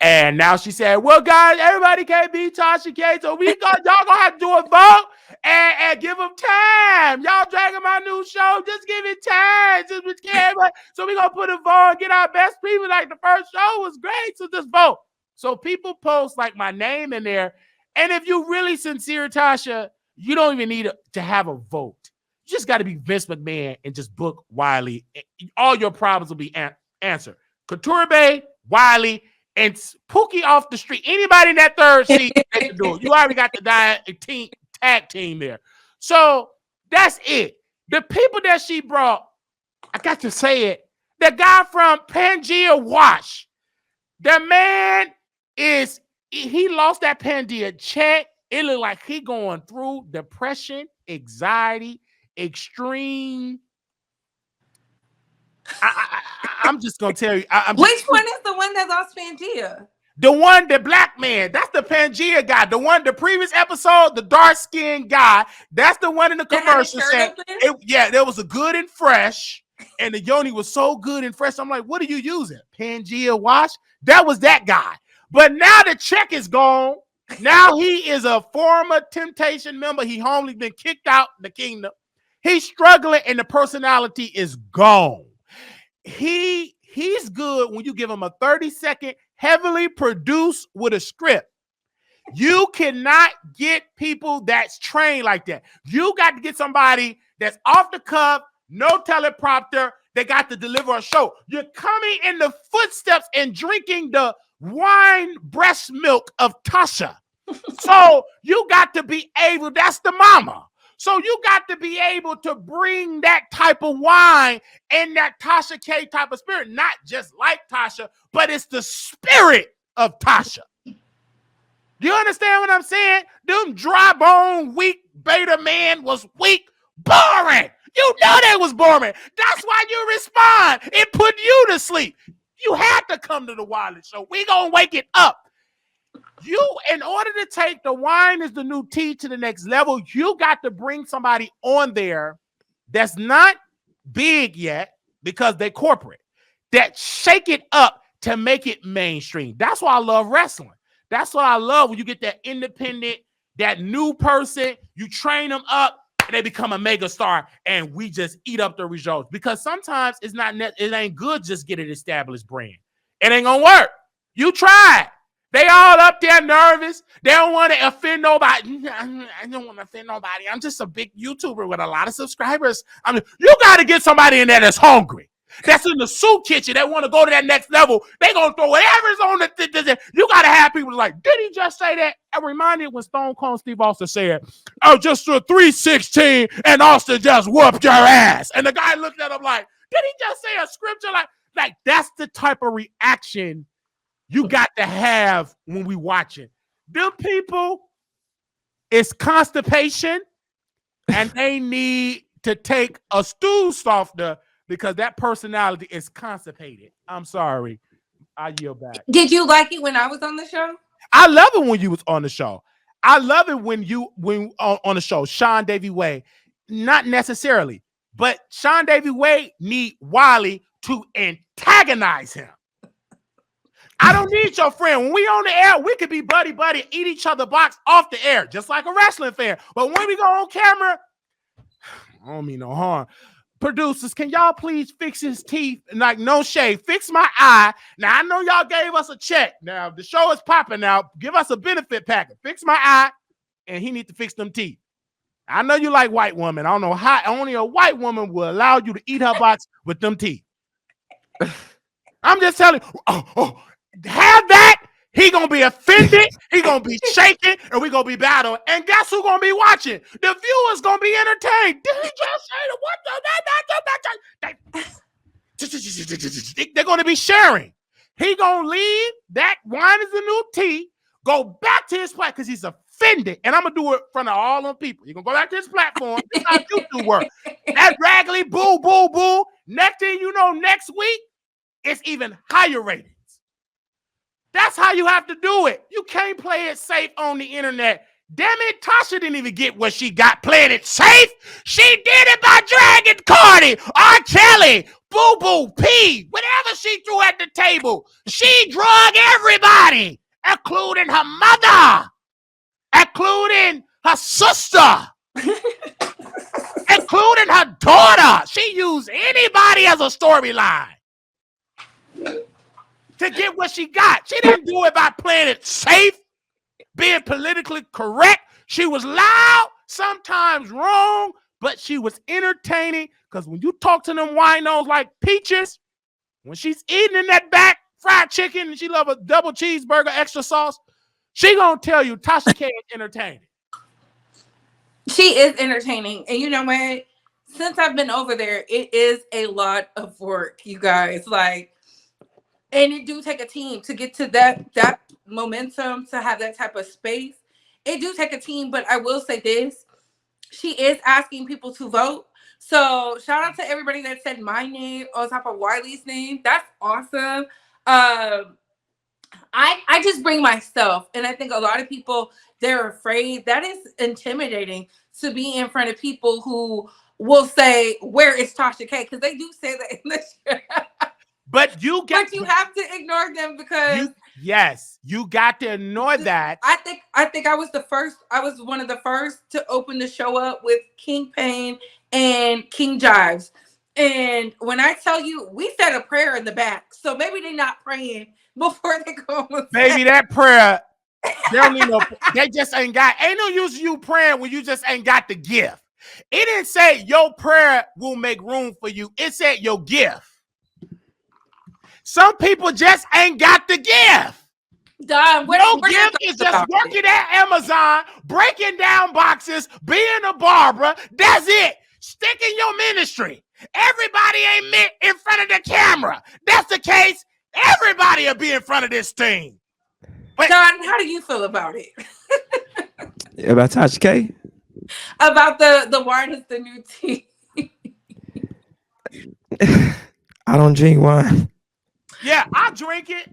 And now she said, well, guys, everybody can't be Tasha K. So y'all gonna have to do a vote and give them time. Y'all dragging my new show. Just give it time. Just we can't. So we gonna put a vote and get our best people. Like the first show was great. So just vote. So people post like my name in there. And if you're really sincere, Tasha, you don't even need to have a vote. You just got to be Vince McMahon and just book Wiley. All your problems will be answered. Couture Bay, Wiley, and Pookie off the street. Anybody in that third seat they can do it. You already got the tag team there. So that's it. The people that she brought, I got to say it, the guy from Pangea Wash, the man he lost that Pangea check. It looked like he going through depression, anxiety, extreme. I'm just gonna tell you. Which one is the one that lost Pangea? The black man. That's the Pangea guy. The previous episode, the dark-skinned guy. That's the one in the commercial. There was a good and fresh, and the yoni was so good and fresh. I'm like, what are you using? Pangea Wash? That was that guy. But now the check is gone. Now he is a former Temptation member. He only been kicked out the kingdom. He's struggling, and the personality is gone. He's good when you give him a 30-second, heavily produced with a script. You cannot get people that's trained like that. You got to get somebody that's off the cuff, no teleprompter. They got to deliver a show. You're coming in the footsteps and drinking the wine breast milk of Tasha. So you got to be able, that's the mama. So you got to be able to bring that type of wine and that Tasha K type of spirit, not just like Tasha, but it's the spirit of Tasha. You understand what I'm saying? Them dry bone, weak beta man was weak, boring. You know they was boring. That's why you respond. It put you to sleep. You had to come to the Wiley Show. We gonna wake it up. You, in order to take the wine is the new tea to the next level, you got to bring somebody on there that's not big yet because they're corporate, that shake it up to make it mainstream. That's why I love wrestling. That's what I love when you get that independent, that new person, you train them up, and they become a mega star, and we just eat up the results. Because sometimes it ain't good just get an established brand. It ain't gonna work. You tried. They all up there nervous. They don't want to offend nobody. I don't want to offend nobody. I'm just a big YouTuber with a lot of subscribers. You got to get somebody in there that's hungry, that's in the soup kitchen, that want to go to that next level. They going to throw whatever's on the You got to have people like, did he just say that? I reminded when Stone Cold Steve Austin said, oh, just a 316 and Austin just whooped your ass. And the guy looked at him like, did he just say a scripture? Like that's the type of reaction you got to have when we watching. Them people, it's constipation, and they need to take a stool softener because that personality is constipated. I'm sorry. I yield back. Did you like it when I was on the show? I love it when you was on the show. I love it when on the show, Sean Davey Way. Not necessarily, but Sean Davey Way need Wiley to antagonize him. I don't need your friend. When we on the air, we could be buddy, eat each other box off the air, just like a wrestling fan. But when we go on camera, I don't mean no harm. Producers, can y'all please fix his teeth? Like, no shade. Fix my eye. Now, I know y'all gave us a check. Now, the show is popping now. Give us a benefit package. Fix my eye, and he need to fix them teeth. I know you like white women. I don't know how only a white woman will allow you to eat her box with them teeth. I'm just telling you. Have that, he gonna be offended, he gonna be shaking, and we gonna be battling. And guess who gonna be watching? The viewers gonna be entertained. Did he just say what? They're gonna be sharing. He gonna leave that wine is the new tea, go back to his platform because he's offended. And I'm gonna do it in front of all them people. You're gonna go back to his platform. This is how YouTube work. That raggedy boo, boo, boo. Next thing you know, next week, it's even higher rated. That's how you have to do it. You can't play it safe on the internet. Damn it, Tasha didn't even get what she got playing it safe. She did it by dragging Cardi, R. Kelly, Boo Boo, P, whatever she threw at the table. She drug everybody. everybody, including her mother, including her sister, including her daughter. She used anybody as a storyline to get what she got. She didn't do it by playing it safe, being politically correct. She was loud, sometimes wrong, but she was entertaining, because when you talk to them winos like Peaches, when she's eating in that back fried chicken and she love a double cheeseburger, extra sauce, she gonna tell you Tasha K is entertaining. She is entertaining. And you know what? Since I've been over there, it is a lot of work, you guys. Like, and it do take a team to get to that momentum, to have that type of space. It do take a team, but I will say this. She is asking people to vote. So shout out to everybody that said my name on top of Wiley's name. That's awesome. I just bring myself, and I think a lot of people, they're afraid. That is intimidating, to be in front of people who will say, "Where is Tasha K?" Because they do say that in the show. But you have to ignore them, because you got to ignore that. I think I was one of the first to open the show up with King Payne and King Jives. And when I tell you, we said a prayer in the back, so maybe they're not praying before they go on. Baby, that prayer, they don't need no. They just ain't no use you praying when you just ain't got the gift. It didn't say your prayer will make room for you. It said your gift. Some people just ain't got the gift. Don, no gift is just working at Amazon, breaking down boxes, being a barber. That's it. Stick in your ministry. Everybody ain't meant in front of the camera. That's the case. Everybody will be in front of this thing. But Don, how do you feel about it? About Tasha K? About the wine is the new tea. I don't drink wine. Yeah, I drink it.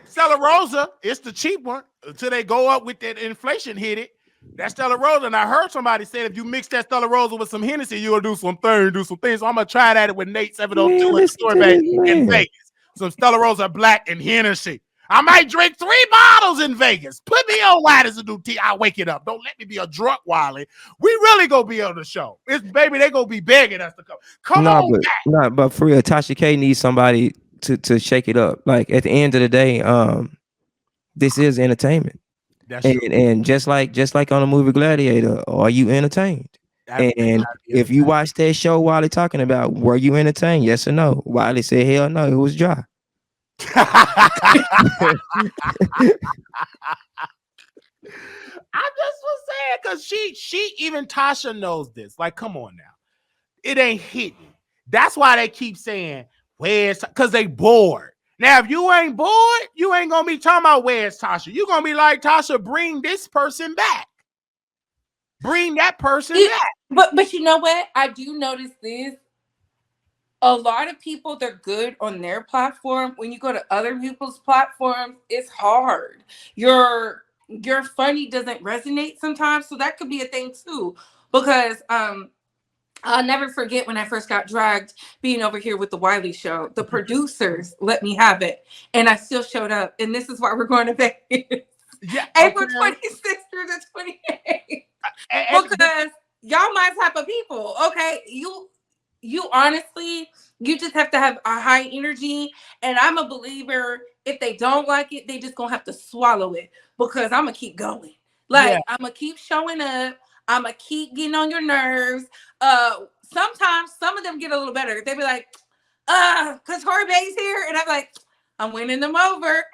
Stella Rosa, it's the cheap one until they go up with that inflation hit it. That's Stella Rosa. And I heard somebody say if you mix that Stella Rosa with some Hennessy, you'll do some things. So I'm going to try that with Nate 702 in the store bank in Vegas. Some Stella Rosa Black and Hennessy. I might drink 3 bottles in Vegas. Put me on Why Does It Do Tea? I'll wake it up. Don't let me be a drunk, Wiley. We really going to be on the show. It's baby, they going to be begging us to come. Come on back. But for real, Tasha K needs somebody to shake it up. Like at the end of the day, this is entertainment. That's true. And just like on the movie Gladiator, are you entertained? And if you watch that show, Wiley talking about, were you entertained? Yes or no? Wiley said, hell no, it was dry. I just was saying, because she even Tasha knows this. Like, come on now. It ain't hitting. That's why they keep saying, where's, because they bored. Now, if you ain't bored, you ain't gonna be talking about where's Tasha. You're gonna be like, Tasha, bring this person back. Bring that person back. But you know what? I do notice this. A lot of people, they're good on their platform. When you go to other people's platforms, it's hard. Your funny doesn't resonate sometimes. So that could be a thing too. Because I'll never forget when I first got dragged being over here with the Wiley Show. The producers let me have it. And I still showed up. And this is why we're going to Vegas. Yeah, April 26th through the 28th. Because y'all my type of people. Okay. You honestly, you just have to have a high energy. And I'm a believer, if they don't like it, they just gonna have to swallow it, because I'm gonna keep going. Like, I'm gonna keep showing up. I'm gonna keep getting on your nerves. Sometimes some of them get a little better. They be like, because Tori Bay's here. And I'm like, I'm winning them over.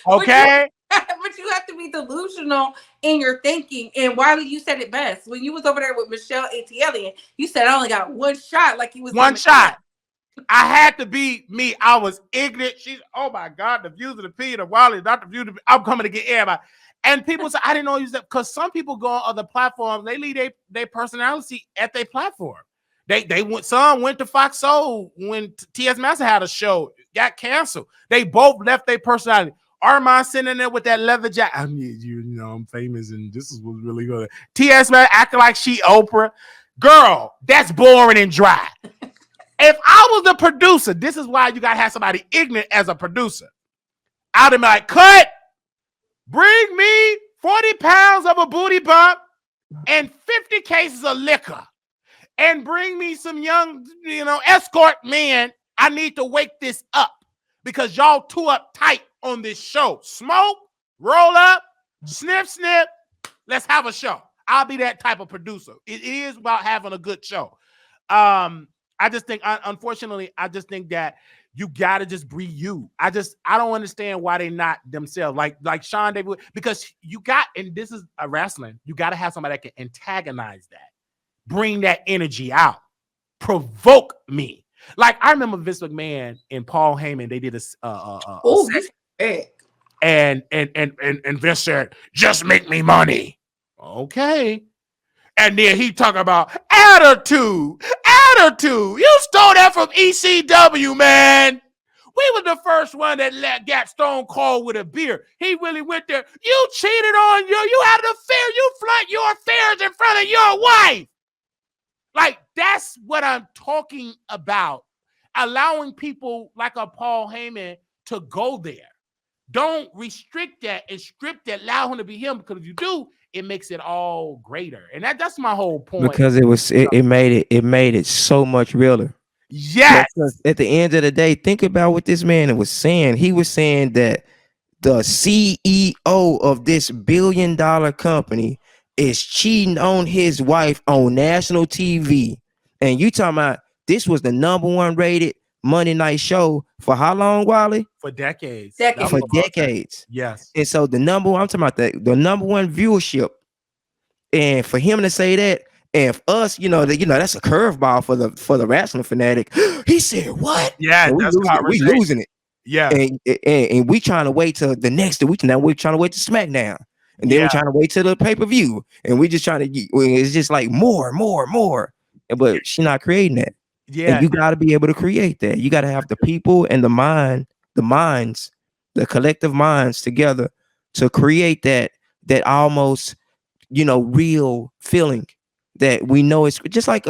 Okay. But you have to be delusional in your thinking. And Wiley, you said it best. When you was over there with Michelle Atielian, you said I only got one shot, like you was one shot. I had to be me. I was ignorant. She's, oh my God, the views of the P, the Wiley, not the view of the, I'm coming to get everybody. And people say, I didn't know you said, because some people go on other platforms, they leave their personality at their platform. Some went to Fox Soul when T.S. Master had a show, got canceled. They both left their personality. Armand sitting there with that leather jacket. I mean, you know, I'm famous and this is what's really good. T.S. Master acting like she Oprah. Girl, that's boring and dry. If I was the producer, this is why you got to have somebody ignorant as a producer. I'd be like, cut, bring me 40 pounds of a booty bump and 50 cases of liquor. And bring me some young, escort men. I need to wake this up because y'all too uptight on this show. Smoke, roll up, sniff, sniff. Let's have a show. I'll be that type of producer. It is about having a good show. I just think, unfortunately, that you gotta just be you. I don't understand why they not themselves. Like Sean David, because and this is a wrestling. You gotta have somebody that can antagonize that. Bring that energy out. Provoke me. Like I remember Vince McMahon and Paul Heyman. They did and Vince said, "Just make me money." Okay. And then he talk about attitude. You stole that from ECW, man. We was the first one that got Stone Cold with a beer. He really went there. You cheated on you had an affair. You flirt your affairs in front of your wife. Like, that's what I'm talking about. Allowing people like a Paul Heyman to go there. Don't restrict that and strip that. Allow him to be him, because if you do, it makes it all greater. And that's my whole point. Because it made it so much realer. Yes. Because at the end of the day, think about what this man was saying. He was saying that the CEO of this billion-dollar company is cheating on his wife on national TV. And you talking about this was the #1 rated Monday night show for how long, Wiley? For decades. For decades. Yes. And so the #1, I'm talking about the #1 viewership. And for him to say that, and for us, that's a curveball for the wrestling fanatic. He said, what? Yeah, we losing it. Yeah. And we trying to wait till the next week. Now we're trying to wait to SmackDown. And then we're trying to wait till the pay-per-view. And we just trying to it's just like more. But she's not creating that. Yeah. And you got to be able to create that. You got to have the people and the minds, the collective minds together to create that almost, real feeling that we know. It's just like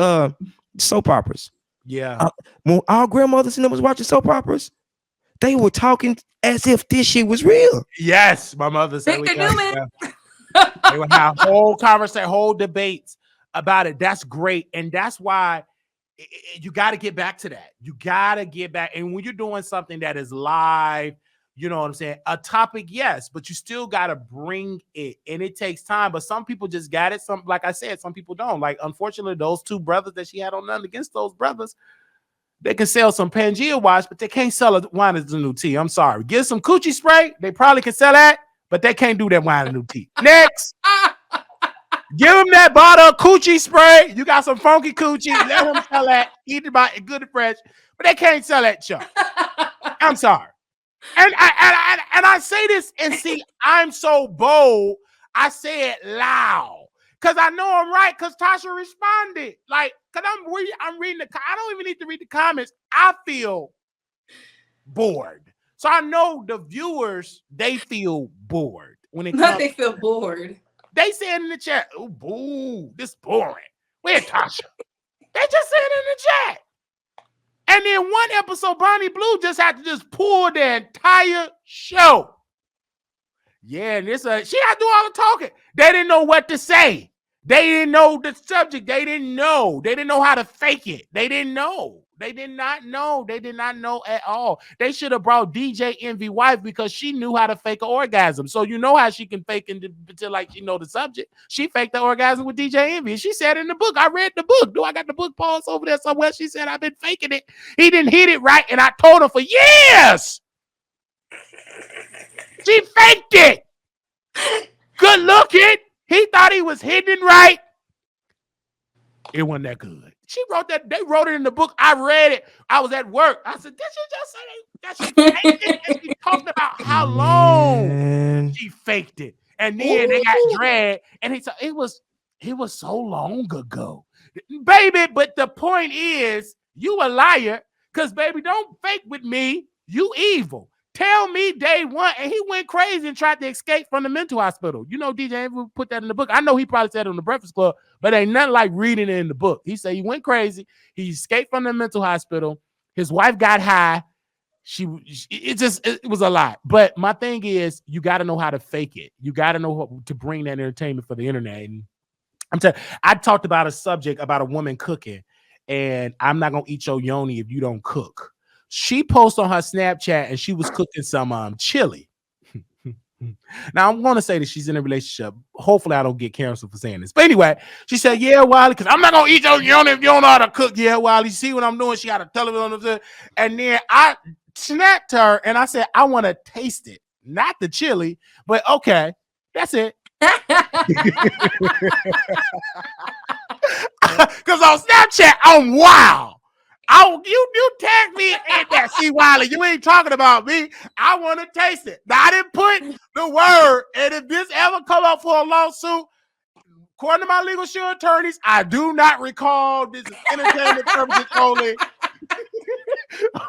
soap operas. Yeah. When our grandmothers and them was watching soap operas, they were talking as if this shit was real. Yes, my mother said Victor Newman. They would have whole conversation, whole debates about it. That's great. And that's why you got to get back to that. You got to get back. And when you're doing something that is live, you know what I'm saying? A topic, yes, but you still got to bring it. And it takes time. But some people just got it. Like I said, some people don't. Like, unfortunately, those two brothers that she had on, nothing against those brothers, they can sell some Pangea watch, but they can't sell a wine as a new tea. I'm sorry. Get some coochie spray. They probably can sell that, but they can't do that wine as a new tea. Next. Give them that bottle of coochie spray. You got some funky coochie. Let them sell that. Eat it by good and fresh, but they can't sell that junk. I'm sorry. And I say this, and see, I'm so bold. I say it loud because I know I'm right. Because Tasha responded, like, because I'm reading I don't even need to read the comments. I feel bored, so I know the viewers, they feel bored when it comes. They feel bored. They said in the chat, "Oh, boo, this boring." Where's Tasha? They just said in the chat. And then one episode, Bonnie Blue just had to just pull the entire show. Yeah, and she had to do all the talking. They didn't know what to say. They didn't know the subject. They didn't know. They didn't know how to fake it. They didn't know. They did not know. They did not know at all. They should have brought DJ Envy wife because she knew how to fake an orgasm. So you know how she can fake until like she know the subject. She faked the orgasm with DJ Envy. She said in the book, I read the book. Do I got the book paused over there somewhere? She said, I've been faking it. He didn't hit it right. And I told her for years. She faked it. Good looking. He thought he was hitting it right. It wasn't that good. She wrote that. They wrote it in the book. I read it. I was at work. I said, did she just say that she faked it? And she talked about how long she faked it. And then they got dragged. And it was so long ago. Baby, but the point is, you a liar. Because, baby, don't fake with me. You evil. Tell me day one. And he went crazy and tried to escape from the mental hospital. You know, DJ Andrew put that in the book. I know he probably said it on the Breakfast Club, but ain't nothing like reading it in the book. He said he went crazy. He escaped from the mental hospital. His wife got high. it was a lot. But my thing is, you got to know how to fake it. You got to know how to bring that entertainment for the internet. And I talked about a subject about a woman cooking, and I'm not gonna eat your yoni if you don't cook. She posted on her Snapchat and she was cooking some chili. Now I'm gonna say that she's in a relationship. Hopefully, I don't get canceled for saying this. But anyway, she said, "Yeah, Wiley, because I'm not gonna eat your yoni if you don't know how to cook." Yeah, Wiley, see what I'm doing? She had a television, and then I snapped her and I said, "I want to taste it, not the chili, but okay, that's it." Because on Snapchat, I'm wild. You tag me in that. See, Wiley, you ain't talking about me. I want to taste it. Now, I didn't put the word. And if this ever come up for a lawsuit, according to my legal shield attorneys, I do not recall. This is entertainment purposes only.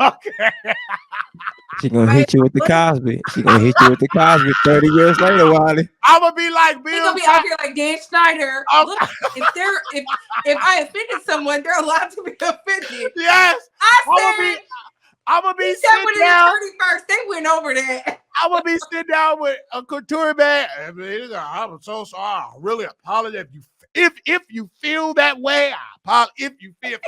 Okay. She gonna hit you with the Cosby. She gonna hit you with the Cosby 30 years later, Wiley. I'm gonna be like Bill. He's gonna be out here like Dan Schneider. Look, if I offended someone, they're allowed to be offended. Yes. I'm gonna be sitting down. First, they went over that. I'm gonna be sitting down with a couture man. I'm so sorry. I really apologize if you feel that way. If you think